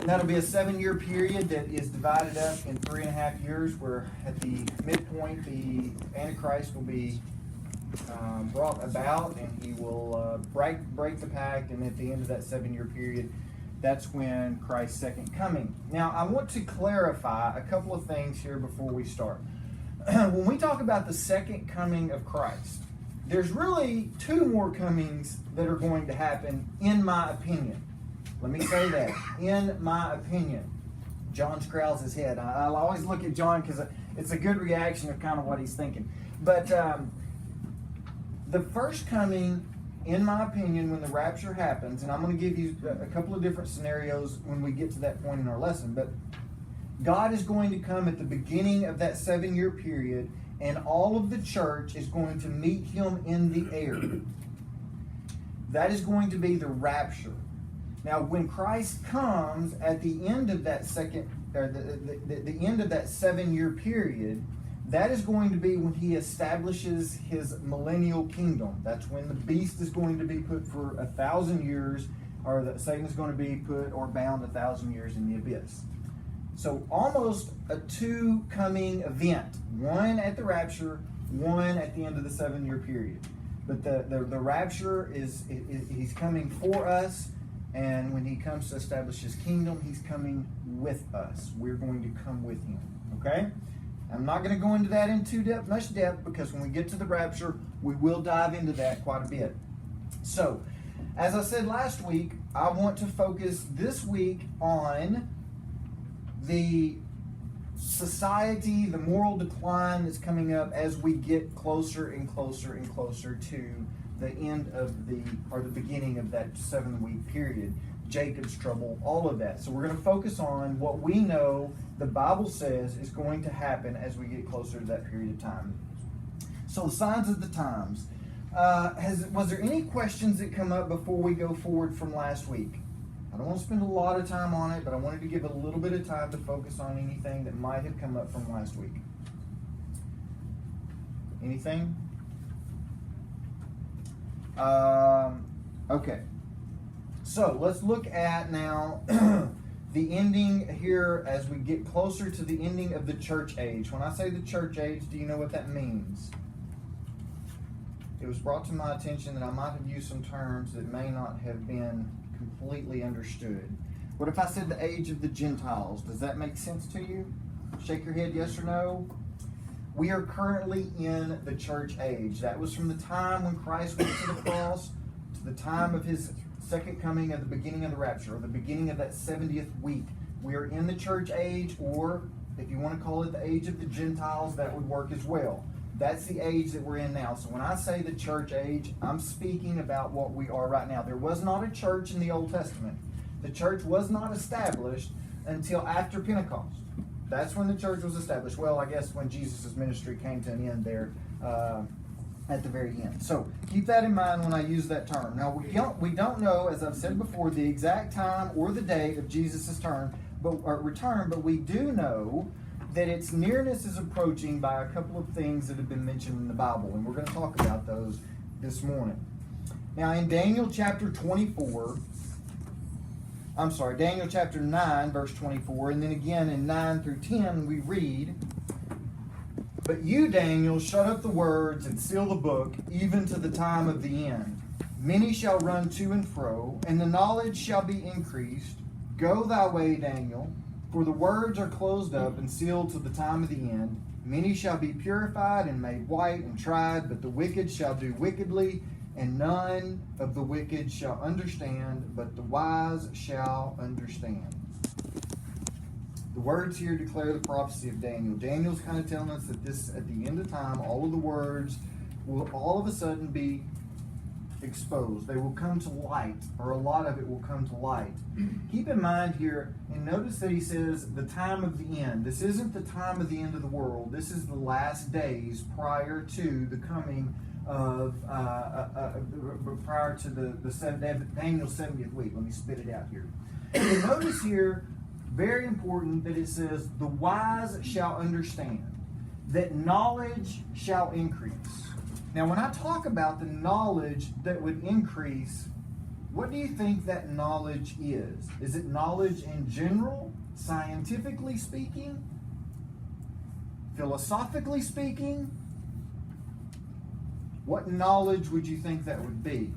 That'll be a 7-year period that is divided up in 3.5 years, where at the midpoint, the Antichrist will be brought about, and he will break the pact, and at the end of that 7-year period, that's when Christ's second coming. Now, I want to clarify a couple of things here before we start. When we talk about the second coming of Christ, there's really 2 more comings that are going to happen, in my opinion. Let me say that, in my opinion. John scowls his head. I'll always look at John because it's a good reaction of kind of what he's thinking. But the first coming, in my opinion, when the rapture happens, and I'm going to give you a couple of different scenarios when we get to that point in our lesson, but God is going to come at the beginning of that 7-year period, and all of the church is going to meet him in the air. That is going to be the rapture. Now, when Christ comes at the end of that the end of that 7-year period, that is going to be when he establishes his millennial kingdom. That's when the beast is going to be put for 1,000 years, or that Satan is going to be put or bound 1,000 years in the abyss. So almost a 2 coming event. One at the rapture, one at the end of the 7-year period. But the rapture he's coming for us. And when he comes to establish his kingdom, he's coming with us. We're going to come with him. Okay? I'm not going to go into that in much depth, because when we get to the rapture, we will dive into that quite a bit. So, as I said last week, I want to focus this week on the society, the moral decline that's coming up as we get closer and closer and closer to the end of the beginning of that 7-week period, Jacob's trouble, all of that. So we're going to focus on what we know the Bible says is going to happen as we get closer to that period of time. So the signs of the times. Was there any questions that come up before we go forward from last week? I don't want to spend a lot of time on it, but I wanted to give a little bit of time to focus on anything that might have come up from last week. Anything? Okay. So let's look at now the ending here as we get closer to the ending of the church age. When I say the church age, do you know what that means? It was brought to my attention that I might have used some terms that may not have been completely understood. What if I said the age of the Gentiles? Does that make sense to you? Shake your head yes or no. We are currently in the church age. That was from the time when Christ went to the cross to the time of his second coming at the beginning of the rapture, or the beginning of that 70th week. We are in the church age, or if you want to call it the age of the Gentiles, that would work as well. That's the age that we're in now. So when I say the church age, I'm speaking about what we are right now. There was not a church in the Old Testament. The church was not established until after Pentecost. That's when the church was established. Well, I guess when Jesus' ministry came to an end there at the very end. So keep that in mind when I use that term. Now, we don't know, as I've said before, the exact time or the date of Jesus' return, but we do know that its nearness is approaching by a couple of things that have been mentioned in the Bible, and we're going to talk about those this morning. Now, in Daniel chapter 9, verse 24, and then again in 9 through 10, we read, "But you, Daniel, shut up the words and seal the book, even to the time of the end. Many shall run to and fro, and the knowledge shall be increased. Go thy way, Daniel, for the words are closed up and sealed to the time of the end. Many shall be purified and made white and tried, but the wicked shall do wickedly, and none of the wicked shall understand, but the wise shall understand." The words here declare the prophecy of Daniel. Daniel's kind of telling us that this, at the end of time, all of the words will all of a sudden be exposed. They will come to light, or a lot of it will come to light. Keep in mind here, and notice that he says the time of the end. This isn't the time of the end of the world. This is the last days prior to the coming of prior to Daniel's 70th week. Let me spit it out here. And notice here, very important, that it says the wise shall understand, that knowledge shall increase. Now, when I talk about the knowledge that would increase, what do you think that knowledge is? Is it knowledge in general, scientifically speaking, philosophically speaking? What knowledge would you think that would be?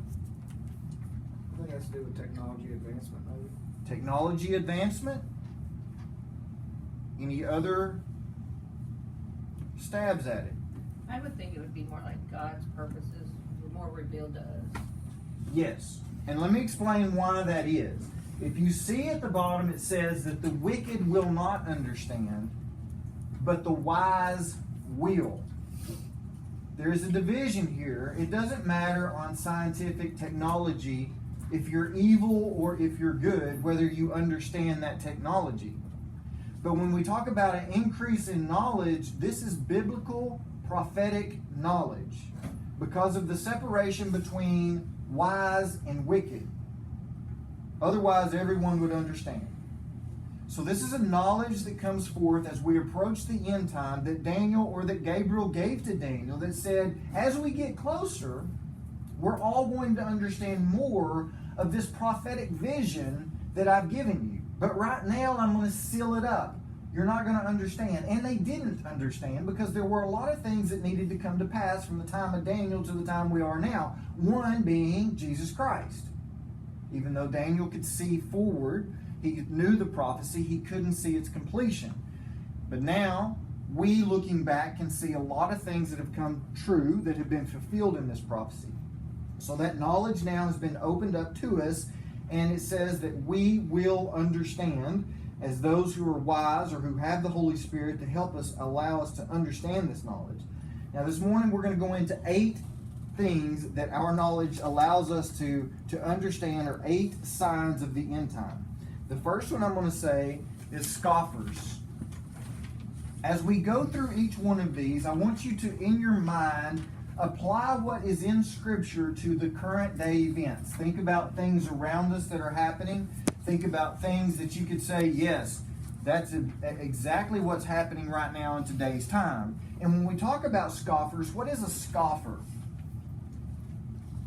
I think it has to do with technology advancement, maybe. Technology advancement? Any other stabs at it? I would think it would be more like God's purposes were more revealed to us. Yes. And let me explain why that is. If you see at the bottom, it says that the wicked will not understand, but the wise will. There is a division here. It doesn't matter on scientific technology if you're evil or if you're good, whether you understand that technology. But when we talk about an increase in knowledge, this is biblical, prophetic knowledge because of the separation between wise and wicked. Otherwise, everyone would understand. So this is a knowledge that comes forth as we approach the end time that Daniel or that Gabriel gave to Daniel that said, as we get closer, we're all going to understand more of this prophetic vision that I've given you. But right now, I'm going to seal it up. You're not going to understand. And they didn't understand because there were a lot of things that needed to come to pass from the time of Daniel to the time we are now. One being Jesus Christ. Even though Daniel could see forward, he knew the prophecy, he couldn't see its completion. But now, we looking back can see a lot of things that have come true, that have been fulfilled in this prophecy. So that knowledge now has been opened up to us, and it says that we will understand as those who are wise or who have the Holy Spirit to help us, allow us to understand this knowledge. Now this morning we're going to go into 8 things that our knowledge allows us to understand, or 8 signs of the end time. The first one I'm going to say is scoffers. As we go through each one of these, I want you to, in your mind, apply what is in Scripture to the current day events. Think about things around us that are happening. Think about things that you could say, yes, that's exactly what's happening right now in today's time. And when we talk about scoffers, what is a scoffer?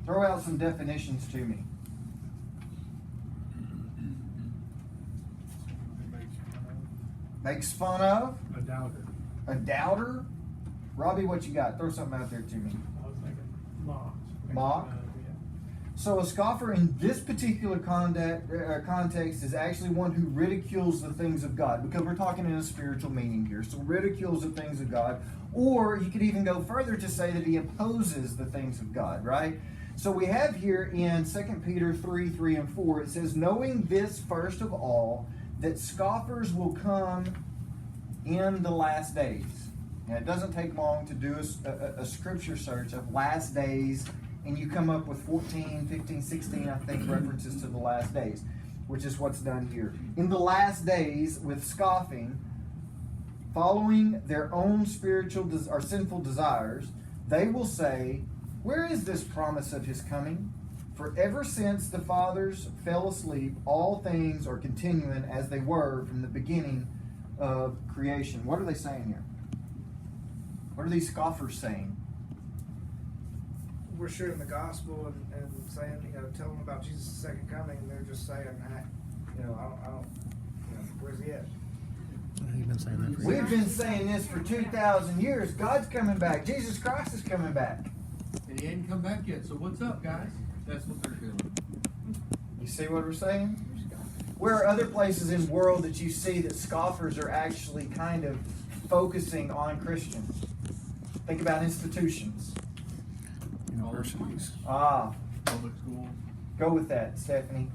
Throw out some definitions to me. Makes fun of. A doubter. A doubter. Robbie, what you got? Throw something out there to me. I was thinking mock. Mock? So a scoffer in this particular context is actually one who ridicules the things of God, because we're talking in a spiritual meaning here. So ridicules the things of God. Or you could even go further to say that he opposes the things of God, right? So we have here in 2 Peter 3 and 4, it says, knowing this first of all, that scoffers will come in the last days. Now, it doesn't take long to do a scripture search of last days, and you come up with 14, 15, 16, I think, references to the last days, which is what's done here. In the last days, with scoffing, following their own spiritual or sinful desires, they will say, where is this promise of his coming? For ever since the fathers fell asleep, all things are continuing as they were from the beginning of creation. What are they saying here? What are these scoffers saying? We're sharing the gospel and saying, telling them about Jesus' second coming, and they're just saying, I don't, where's he at? You've been saying that for We've been saying this for 2,000 years. God's coming back. Jesus Christ is coming back. And he hadn't come back yet, so what's up, guys? That's what they're feeling. You see what we're saying? Where are other places in the world that you see that scoffers are actually kind of focusing on Christians? Think about institutions. universities. Public schools. Go with that, Stephanie.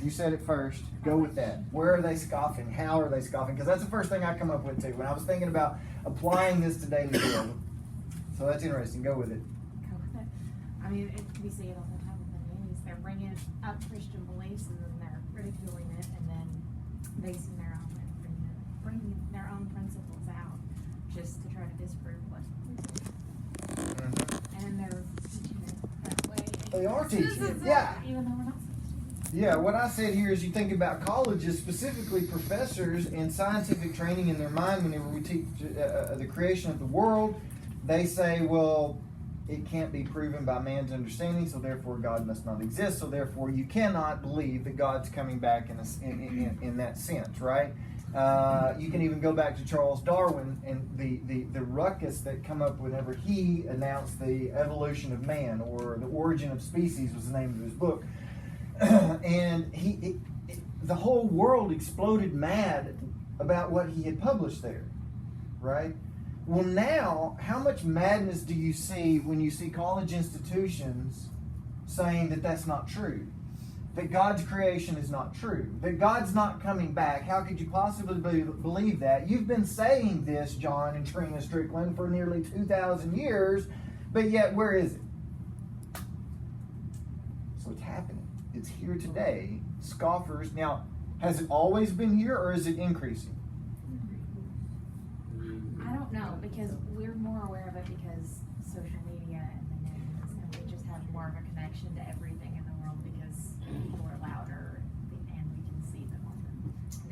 You said it first. Go with that. Where are they scoffing? How are they scoffing? Because that's the first thing I come up with too when I was thinking about applying this to daily world. So that's interesting. Go with it. Go with it. I mean, we see it all the time with the news. They're bringing up Christian beliefs and then they're ridiculing it and then basing their own and bringing their own principles out just to try to disprove what we do. Mm-hmm. And they're teaching it that way. They are This teaching it, is yeah. Even though we're not supposed to. Yeah, what I said here is you think about colleges, specifically professors in scientific training in their mind whenever we teach the creation of the world, they say, well, it can't be proven by man's understanding, so therefore God must not exist, so therefore you cannot believe that God's coming back in that sense, right? You can even go back to Charles Darwin and the ruckus that come up whenever he announced the evolution of man, or the origin of species was the name of his book. And the whole world exploded mad about what he had published there, right? Well, now, how much madness do you see when you see college institutions saying that that's not true? That God's creation is not true? That God's not coming back? How could you possibly believe that? You've been saying this, John and Trina Strickland, for nearly 2,000 years, but yet where is it? So it's happening. It's here today. Scoffers. Now, has it always been here, or is it increasing? I don't know, because we're more aware of it because social media and the news, and we just have more of a connection to everything in the world because people are louder and we can see them on the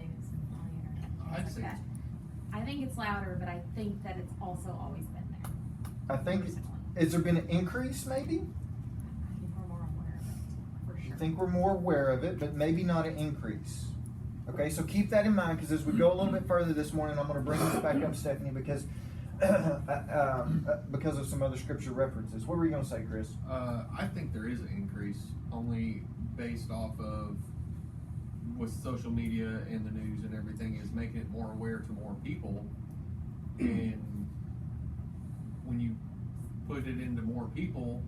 news and on the internet. and I'd things say- like that. I think it's louder, but I think that it's also always been there. I think, Personally. has there been an increase maybe? I think we're more aware of it, for I sure. think we're more aware of it, but maybe not an increase. Okay, so keep that in mind, because as we go a little bit further this morning, I'm going to bring this back up, Stephanie, because of some other scripture references. What were you going to say, Chris? I think there is an increase, only based off of with social media and the news and everything, is making it more aware to more people. And when you put it into more people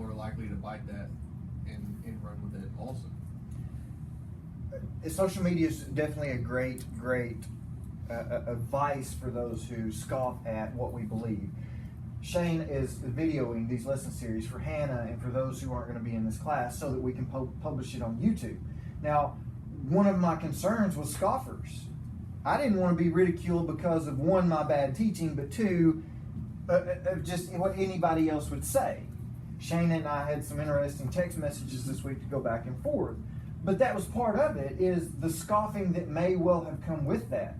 are likely to bite that and run with it also. Social media is definitely a great advice for those who scoff at what we believe. Shane is videoing these lesson series for Hannah and for those who aren't going to be in this class so that we can publish it on YouTube. Now, one of my concerns was scoffers. I didn't want to be ridiculed because of, one, my bad teaching, but two, just what anybody else would say. Shane and I had some interesting text messages this week to go back and forth. But that was part of it, is the scoffing that may well have come with that.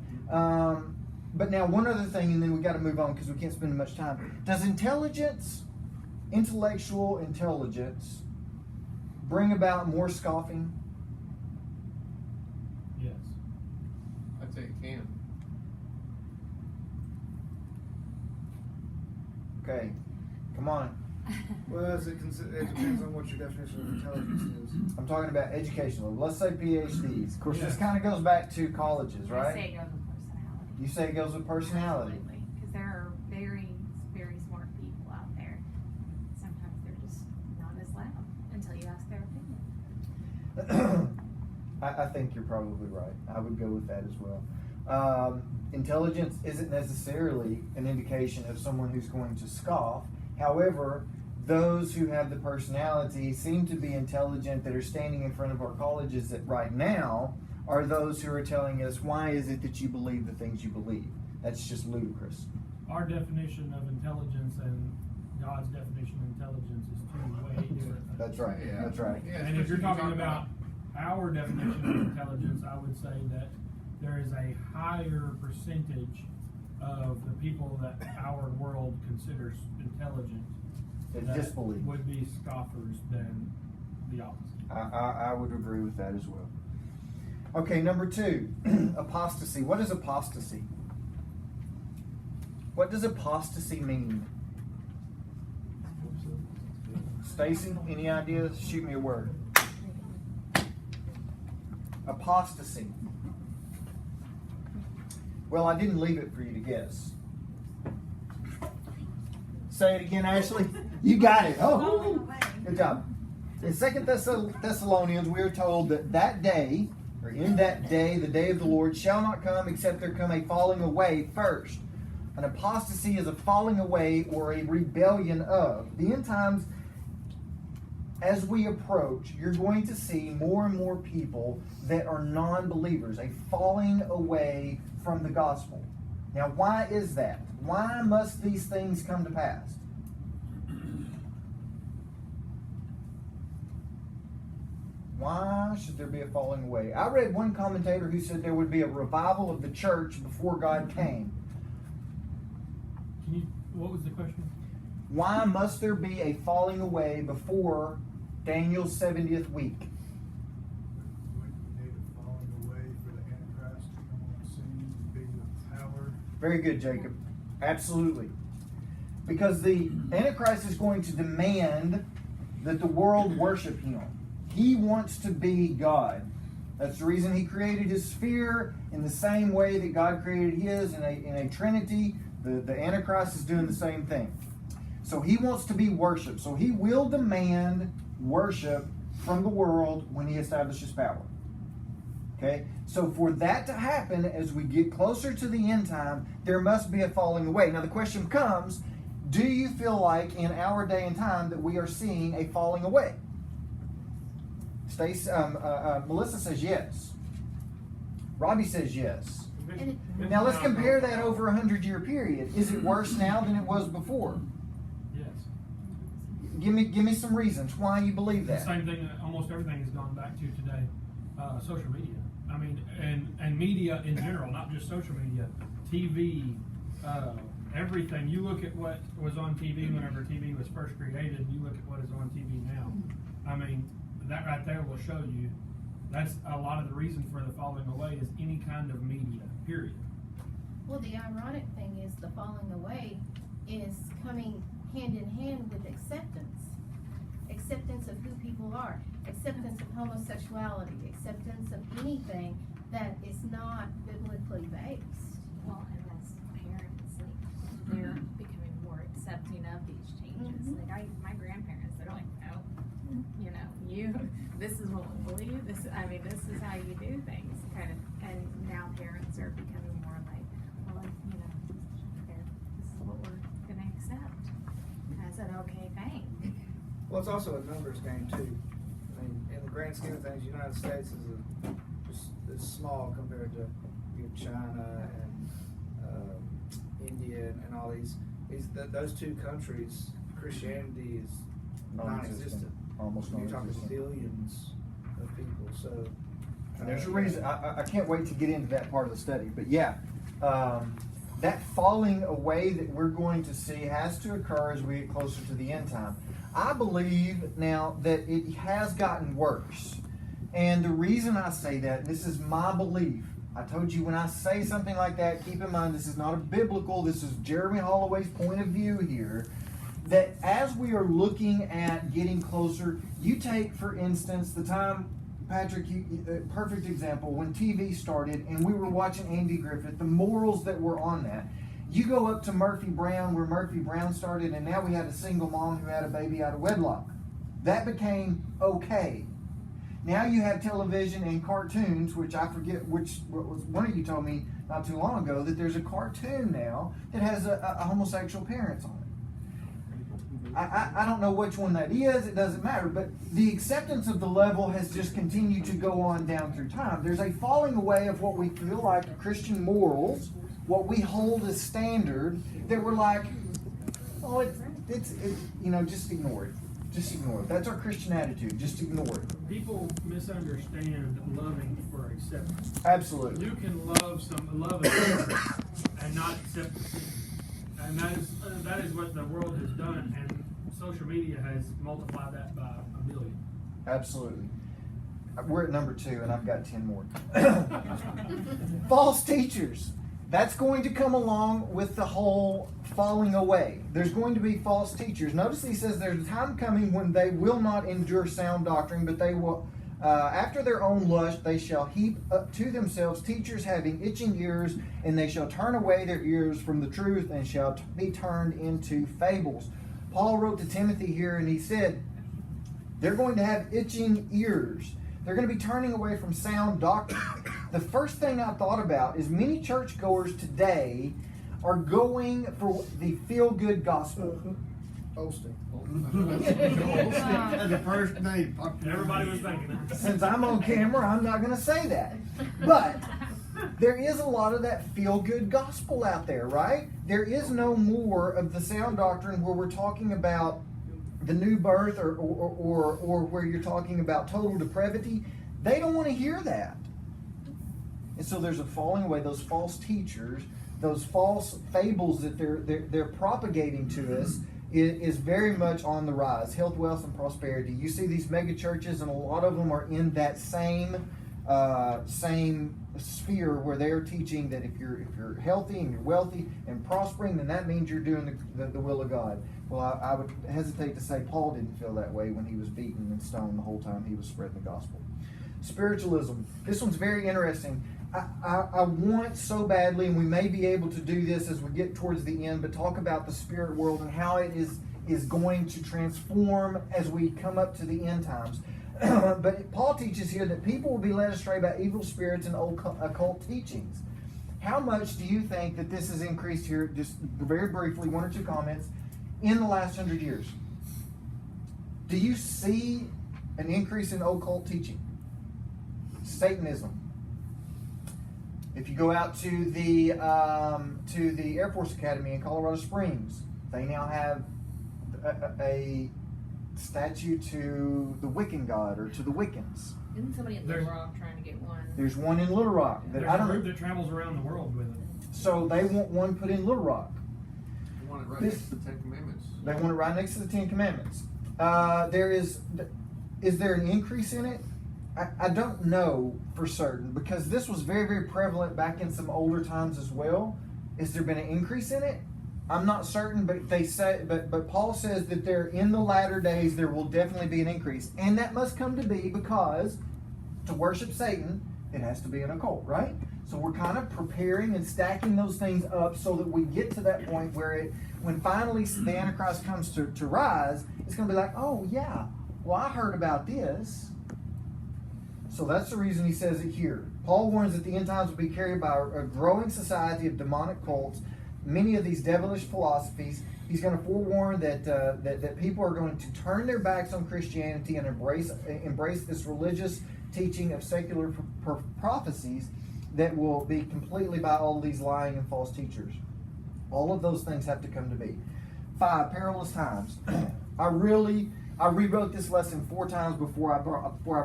But now one other thing, and then we got to move on because we can't spend much time. Does intellectual intelligence, bring about more scoffing? Yes. I'd say it can. Okay, come on. Well, it depends on what your definition of intelligence is. I'm talking about educational. Let's say PhDs. Of course, this Yes. kind of goes back to colleges, I right? say it goes with personality. You say it goes with personality. Absolutely, because there are very, very smart people out there. Sometimes they're just not as loud until you ask their opinion. I think you're probably right. I would go with that as well. Intelligence isn't necessarily an indication of someone who's going to scoff. However, those who have the personality seem to be intelligent that are standing in front of our colleges that right now are those who are telling us, why is it that you believe the things you believe? That's just ludicrous. Our definition of intelligence and God's definition of intelligence is two way different things. That's right. Yeah. That's right. Yeah, And if you're especially talking about our definition of intelligence, I would say that there is a higher percentage of the people that our world considers intelligent It's that disbelief. would be scoffers than the opposite. I would agree with that as well. Okay, number 2, apostasy. What is apostasy? What does apostasy mean? Stacy, any ideas? Shoot me a word. Apostasy. Well, I didn't leave it for you to guess. Say it again, Ashley. You got it. Oh, good job. In 2 Thessalonians, we are told that day, or in that day, the day of the Lord shall not come except there come a falling away first. An apostasy is a falling away or a rebellion of. The end times, as we approach, you're going to see more and more people that are non-believers, a falling away from the gospel. Now, why is that? Why must these things come to pass? Why should there be a falling away? I read one commentator who said there would be a revival of the church before God came. Can you? What was the question? Why must there be a falling away before Daniel's 70th week? We need a falling away for the Antichrist to come on the scene and be the power. Very good, Jacob. Absolutely. Because the Antichrist is going to demand that the world worship him. He wants to be God. That's the reason he created his sphere in the same way that God created his in a trinity. The Antichrist is doing the same thing. So he wants to be worshipped. So he will demand worship from the world when he establishes power. Okay? So for that to happen, as we get closer to the end time, there must be a falling away. Now the question comes, do you feel like in our day and time that we are seeing a falling away? Melissa says yes. Robbie says yes. Now let's compare that over a 100-year period. Is it worse now than it was before? Yes. Give me some reasons why you believe The that. same thing that almost everything has gone back to today. Social media. I mean, and media in general, not just social media. TV, everything. You look at what was on TV whenever TV was first created, you look at what is on TV now. I mean, that right there will show you that's a lot of the reason for the falling away is any kind of media, period. Well, the ironic thing is the falling away is coming hand in hand with acceptance. Acceptance of who people are, acceptance of homosexuality, acceptance of anything that is not biblically based. Well, and as parents, like, they're becoming more accepting of these changes. Mhm. Like my grandparents, they're like, no, this is what we believe. This is how you do things, kind of. And now parents are becoming more like, well, this is what we're gonna accept as an okay thing. Well, it's also a numbers game too. I mean, in the grand scheme of things, the United States is small compared to China and India and all those two countries. Christianity is non-existent. Almost You're talking non-existent. billions of people. So And there's a reason. I can't wait to get into that part of the study. But yeah, that falling away that we're going to see has to occur as we get closer to the end time. I believe now that it has gotten worse. And the reason I say that, this is my belief. I told you when I say something like that, keep in mind this is not a biblical, this is Jeremy Holloway's point of view here. That as we are looking at getting closer, you take, for instance, the time, Patrick, perfect example, when TV started and we were watching Andy Griffith, the morals that were on that. You go up to Murphy Brown, where Murphy Brown started, and now we had a single mom who had a baby out of wedlock. That became okay. Now you have television and cartoons, which I forget which was one of you told me not too long ago that there's a cartoon now that has a homosexual parents on it. I don't know which one that is, it doesn't matter, but the acceptance of the level has just continued to go on down through time. There's a falling away of what we feel like Christian morals, what we hold as standard, that we're like, oh, it's just ignore it. Just ignore it. That's our Christian attitude. Just ignore it. People misunderstand loving for acceptance. Absolutely. You can love a and not accept the sin. And that is what the world has done, and social media has multiplied that by a million. Absolutely. We're at number 2, and I've got 10 more. False teachers. That's going to come along with the whole falling away. There's going to be false teachers. Notice he says there's a time coming when they will not endure sound doctrine, but they will, after their own lust, they shall heap up to themselves teachers having itching ears, and they shall turn away their ears from the truth and shall be turned into fables. Paul wrote to Timothy here, and he said, they're going to have itching ears. They're going to be turning away from sound doctrine. The first thing I thought about is many churchgoers today are going for the feel-good gospel. Osteen. The first name. Everybody was thinking that. Since I'm on camera, I'm not going to say that. But there is a lot of that feel-good gospel out there, right? There is no more of the sound doctrine where we're talking about the new birth or where you're talking about total depravity. They don't want to hear that. And so there's a falling away. Those false teachers, those false fables that they're propagating to us, is very much on the rise. Health, wealth, and prosperity. You see these mega churches, and a lot of them are in that same sphere where they're teaching that if you're healthy and you're wealthy and prospering, then that means you're doing the will of God. Well, I would hesitate to say Paul didn't feel that way when he was beaten and stoned the whole time he was spreading the gospel. Spiritualism. This one's very interesting. I want so badly, and we may be able to do this as we get towards the end, but talk about the spirit world and how it is going to transform as we come up to the end times. But Paul teaches here that people will be led astray by evil spirits and occult teachings. How much do you think that this has increased here, just very briefly, one or two comments, in the last 100 years? Do you see an increase in occult teaching? Satanism. If you go out to the Air Force Academy in Colorado Springs, they now have a statue to the Wiccan god or to the Wiccans. Isn't somebody in Little Rock trying to get one? There's one in Little Rock that There's I a don't group know. that travels around the world with it. So they want one put in Little Rock. You want it right next to the Ten Commandments. They want it right next to the Ten Commandments. Is there an increase in it? I don't know for certain, because this was very, very prevalent back in some older times as well. Has there been an increase in it? I'm not certain, but they say, but Paul says that there in the latter days there will definitely be an increase, and that must come to be because to worship Satan, it has to be an occult, right? So we're kind of preparing and stacking those things up so that we get to that point where when finally the Antichrist comes to rise, it's going to be like, oh yeah, well I heard about this. So that's the reason he says it here. Paul warns that the end times will be carried by a growing society of demonic cults, many of these devilish philosophies. He's going to forewarn that people are going to turn their backs on Christianity and embrace this religious teaching of secular prophecies that will be completely by all these lying and false teachers. All of those things have to come to be. 5, perilous times. I rewrote this lesson 4 times before I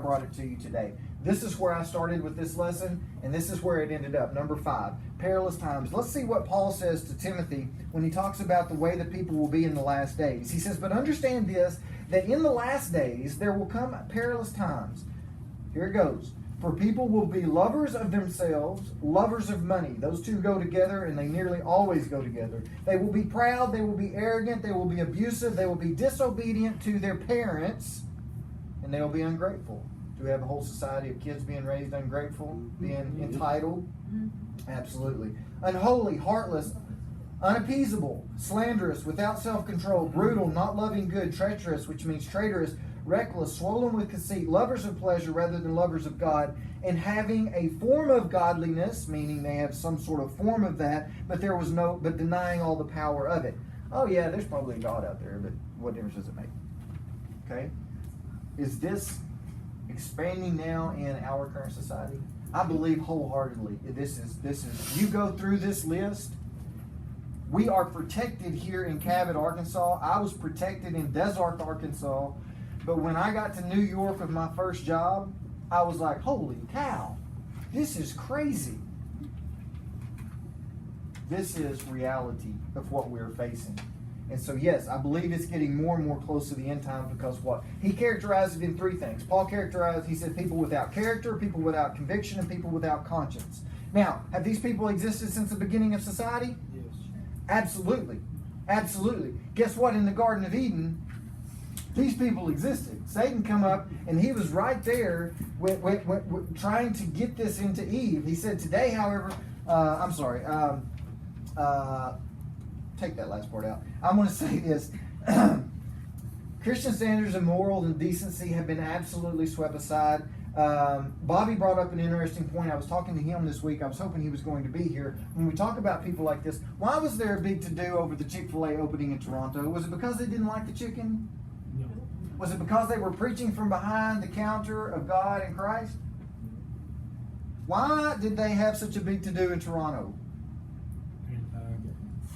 brought it to you today. This is where I started with this lesson, and this is where it ended up. Number 5, perilous times. Let's see what Paul says to Timothy when he talks about the way that people will be in the last days. He says, but understand this, that in the last days there will come perilous times. Here it goes. For people will be lovers of themselves, lovers of money. Those two go together, and they nearly always go together. They will be proud, they will be arrogant, they will be abusive, they will be disobedient to their parents, and they will be ungrateful. Do we have a whole society of kids being raised ungrateful, being entitled? Absolutely. Unholy, heartless, unappeasable, slanderous, without self-control, brutal, not loving good, treacherous, which means traitorous, reckless, swollen with conceit, lovers of pleasure rather than lovers of God, and having a form of godliness, meaning they have some sort of form of that, but denying all the power of it. Oh yeah, there's probably a God out there, but what difference does it make? Okay? Is this expanding now in our current society? I believe wholeheartedly this is you go through this list. We are protected here in Cabot, Arkansas. I was protected in Desark, Arkansas. But when I got to New York with my first job, I was like, holy cow, this is crazy. This is reality of what we're facing. And so, yes, I believe it's getting more and more close to the end times because what? He characterized it in 3 things. Paul characterized, he said, people without character, people without conviction, and people without conscience. Now, have these people existed since the beginning of society? Yes. Absolutely. Absolutely. Guess what? In the Garden of Eden, these people existed. Satan come up, and he was right there trying to get this into Eve. He said, today, however, take that last part out. I'm going to say this. Christian standards of moral and decency have been absolutely swept aside. Bobby brought up an interesting point. I was talking to him this week. I was hoping he was going to be here. When we talk about people like this, why was there a big to-do over the Chick-fil-A opening in Toronto? Was it because they didn't like the chicken? No. Was it because they were preaching from behind the counter of God and Christ? Why did they have such a big to-do in Toronto?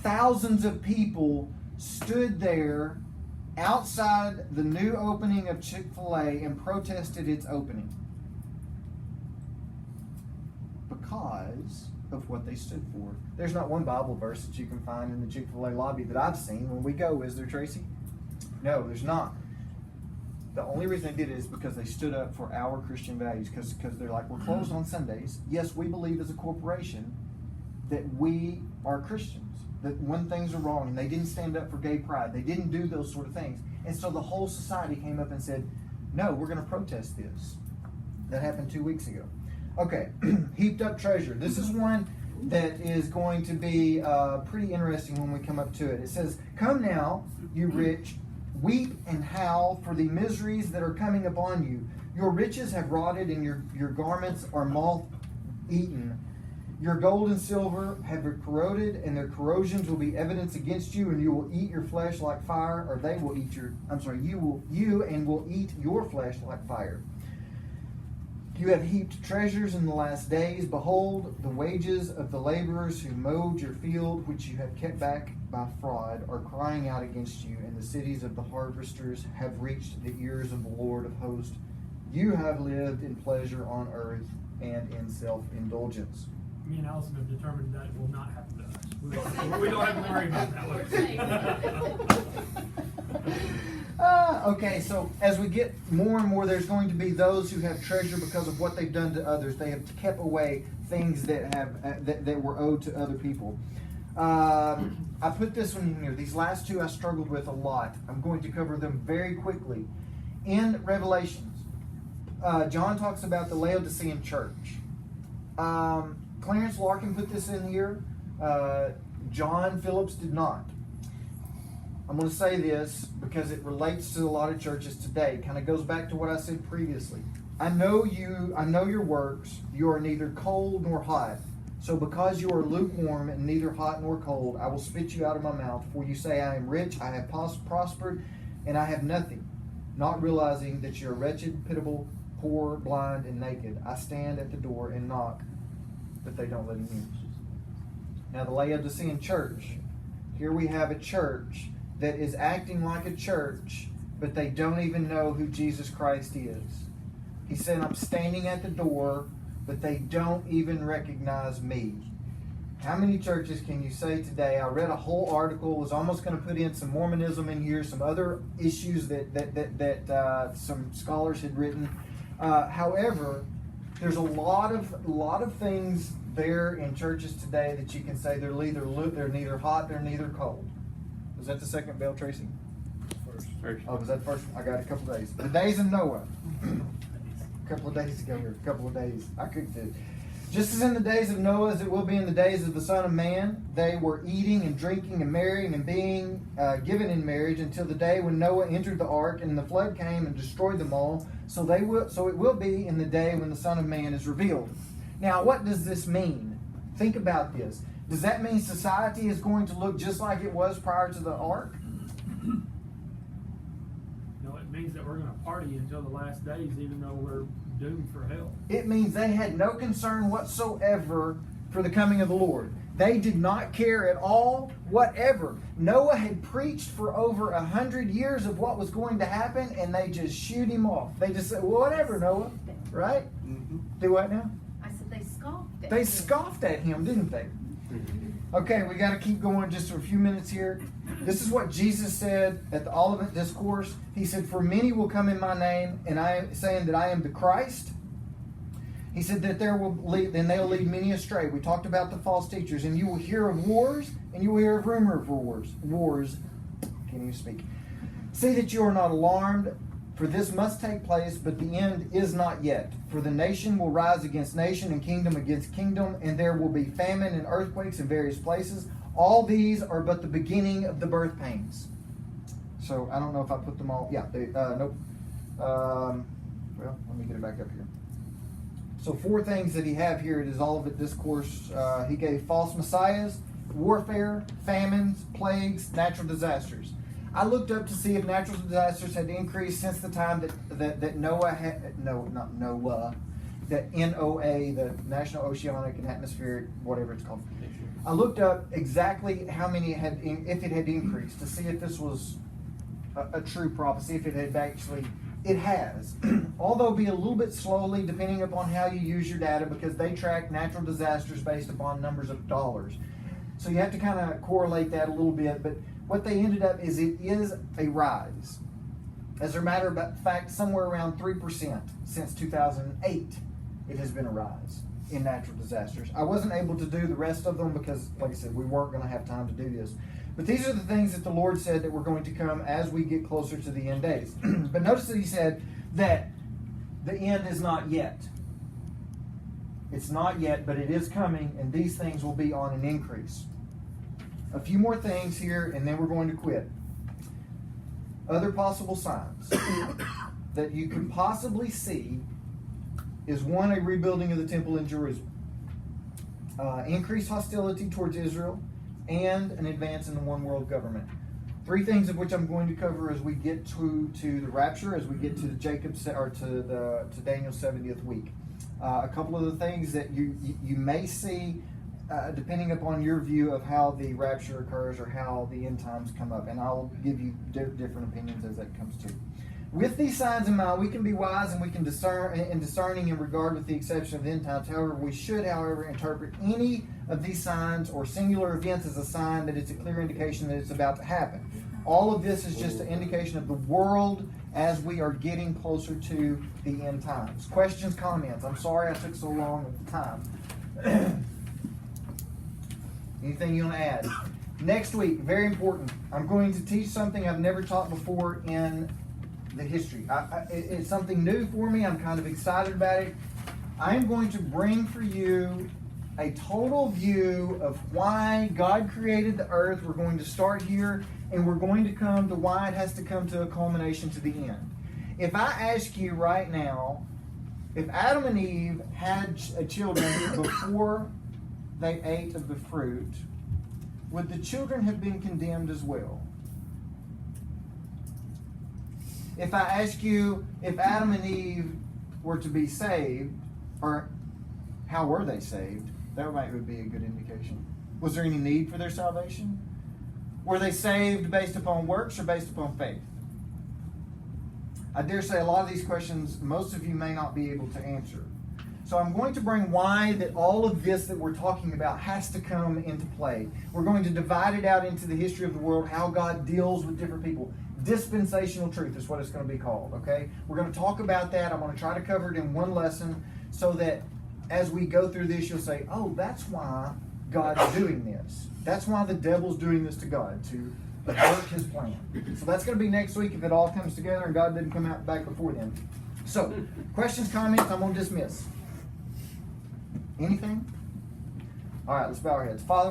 Thousands of people stood there outside the new opening of Chick-fil-A and protested its opening. Because of what they stood for. There's not one Bible verse that you can find in the Chick-fil-A lobby that I've seen when we go, is there, Tracy? No, there's not. The only reason they did it is because they stood up for our Christian values, because they're like, we're closed on Sundays. Yes, we believe as a corporation that we are Christians, that when things are wrong, and they didn't stand up for gay pride, they didn't do those sort of things. And so the whole society came up and said, no, we're going to protest this. That happened 2 weeks ago. Okay, heaped up treasure. This is one that is going to be pretty interesting when we come up to it. It says, come now, you rich, weep and howl for the miseries that are coming upon you. Your riches have rotted and your garments are moth-eaten. Your gold and silver have corroded, and their corrosions will be evidence against you, and you will eat your flesh like fire, or they will eat your, you will eat your flesh like fire. You have heaped treasures in the last days. Behold, the wages of the laborers who mowed your field, which you have kept back by fraud, are crying out against you, and the cities of the harvesters have reached the ears of the Lord of hosts. You have lived in pleasure on earth and in self-indulgence. Me and Allison have determined that it will not happen to us. We don't have to worry about that one. Okay, so as we get more and more, there's going to be those who have treasure because of what they've done to others. They have kept away things that have that were owed to other people. I put this one in here. These last two I struggled with a lot. I'm going to cover them very quickly. In Revelations, John talks about the Laodicean church. Clarence Larkin put this in here. John Phillips did not. I'm going to say this because it relates to a lot of churches today. Kind of goes back to what I said previously. I know your works. You are neither cold nor hot. So because you are lukewarm and neither hot nor cold, I will spit you out of my mouth. For you say, I am rich, I have prospered, and I have nothing, not realizing that you are wretched, pitiable, poor, blind, and naked. I stand at the door and knock, but they don't let him in. Now the Laodicean church. Here we have a church that is acting like a church, but they don't even know who Jesus Christ is. He said, I'm standing at the door, but they don't even recognize me. How many churches can you say today? I read a whole article, was almost going to put in some Mormonism in here, some other issues that some scholars had written. However, there's a lot of things there in churches today that you can say they're neither hot, they're neither cold. Was that the second bell, Tracy? First. Oh, was that the first? I got a couple of days. The days of Noah. A couple of days ago here. A couple of days. I could do. Just as in the days of Noah, as it will be in the days of the Son of Man, they were eating and drinking and marrying and being given in marriage until the day when Noah entered the ark and the flood came and destroyed them all. So it will be in the day when the Son of Man is revealed. Now, what does this mean? Think about this. Does that mean society is going to look just like it was prior to the ark? No, it means that we're going to party until the last days, even though we're doomed for hell. It means they had no concern whatsoever for the coming of the Lord. They did not care at all, whatever. Noah had preached for over 100 years of what was going to happen, and they just shoot him off. They just said, well, whatever, Noah. Right? Mm-hmm. Do what now? I said they scoffed at They him. scoffed at him, didn't they? Okay, we got to keep going just for a few minutes here. This is what Jesus said at the Olivet Discourse. He said, for many will come in my name, and I am saying that I am the Christ. He said that they'll lead many astray. We talked about the false teachers, and you will hear of wars, and you will hear of rumor of wars. Can't even speak. See that you are not alarmed, for this must take place, but the end is not yet. For the nation will rise against nation and kingdom against kingdom, and there will be famine and earthquakes in various places. All these are but the beginning of the birth pains. So I don't know if I put them all. Yeah, nope. Well, let me get it back up here. So 4 things that he have here. It is Olivet Discourse. He gave false messiahs, warfare, famines, plagues, natural disasters. I looked up to see if natural disasters had increased since the time that Noah had, not Noah, that NOAA, the National Oceanic and Atmospheric, whatever it's called. I looked up exactly how many if it had increased, to see if this was a true prophecy, if it had actually It has, although be a little bit slowly depending upon how you use your data, because they track natural disasters based upon numbers of dollars. So you have to kind of correlate that a little bit, but what they ended up is it is a rise. As a matter of fact, somewhere around 3% since 2008, it has been a rise in natural disasters. I wasn't able to do the rest of them because, like I said, we weren't going to have time to do this. But these are the things that the Lord said that were going to come as we get closer to the end days. But notice that he said that the end is not yet. It's not yet, but it is coming, and these things will be on an increase. A few more things here, and then we're going to quit. Other possible signs that you could possibly see is one, a rebuilding of the temple in Jerusalem, increased hostility towards Israel, and an advance in the one world government. Three things of which I'm going to cover as we get to the rapture, as we get to to Daniel's 70th week. A couple of the things that you may see depending upon your view of how the rapture occurs or how the end times come up, and I'll give you different opinions as that comes to. With these signs in mind, we can be wise and we can discerning in regard with the exception of the end times. However, we should, interpret any of these signs or singular events as a sign that it's a clear indication that it's about to happen. All of this is just an indication of the world as we are getting closer to the end times. Questions, comments? I'm sorry I took so long at the time. Anything you want to add? Next week, very important. I'm going to teach something I've never taught before in the history. It's something new for me. I'm kind of excited about it. I am going to bring for you a total view of why God created the earth. We're going to start here, and we're going to come to why it has to come to a culmination to the end. If I ask you right now, if Adam and Eve had children before they ate of the fruit, would the children have been condemned as well? If I ask you if Adam and Eve were to be saved, or how were they saved, that would be a good indication. Was there any need for their salvation? Were they saved based upon works or based upon faith? I dare say a lot of these questions, most of you may not be able to answer. So I'm going to bring why that all of this that we're talking about has to come into play. We're going to divide it out into the history of the world, how God deals with different people. Dispensational truth is what it's going to be called, okay? We're going to talk about that. I'm going to try to cover it in one lesson so that as we go through this, you'll say, oh, that's why God's doing this. That's why the devil's doing this to God, to avert his plan. So that's going to be next week if it all comes together and God didn't come out back before then. So, questions, comments, I'm going to dismiss. Anything? All right, let's bow our heads. Father,